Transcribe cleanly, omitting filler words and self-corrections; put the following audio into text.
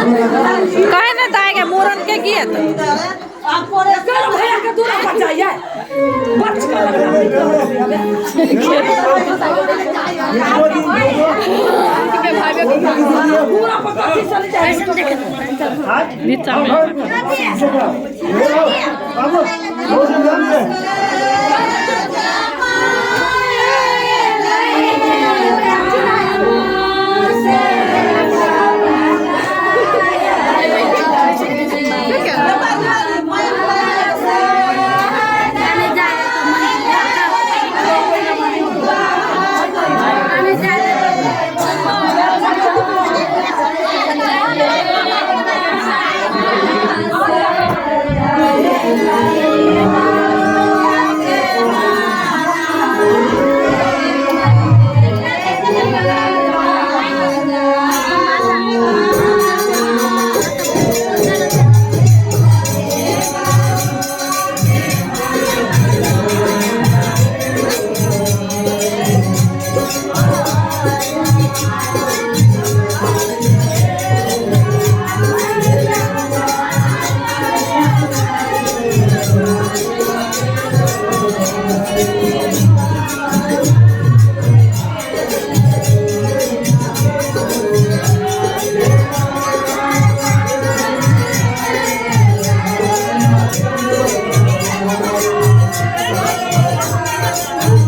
काय ना ताय क्या मोरन के किया तो भैया का दूर पड़ जाइए बच का पूरा पता चल जाए नीचा में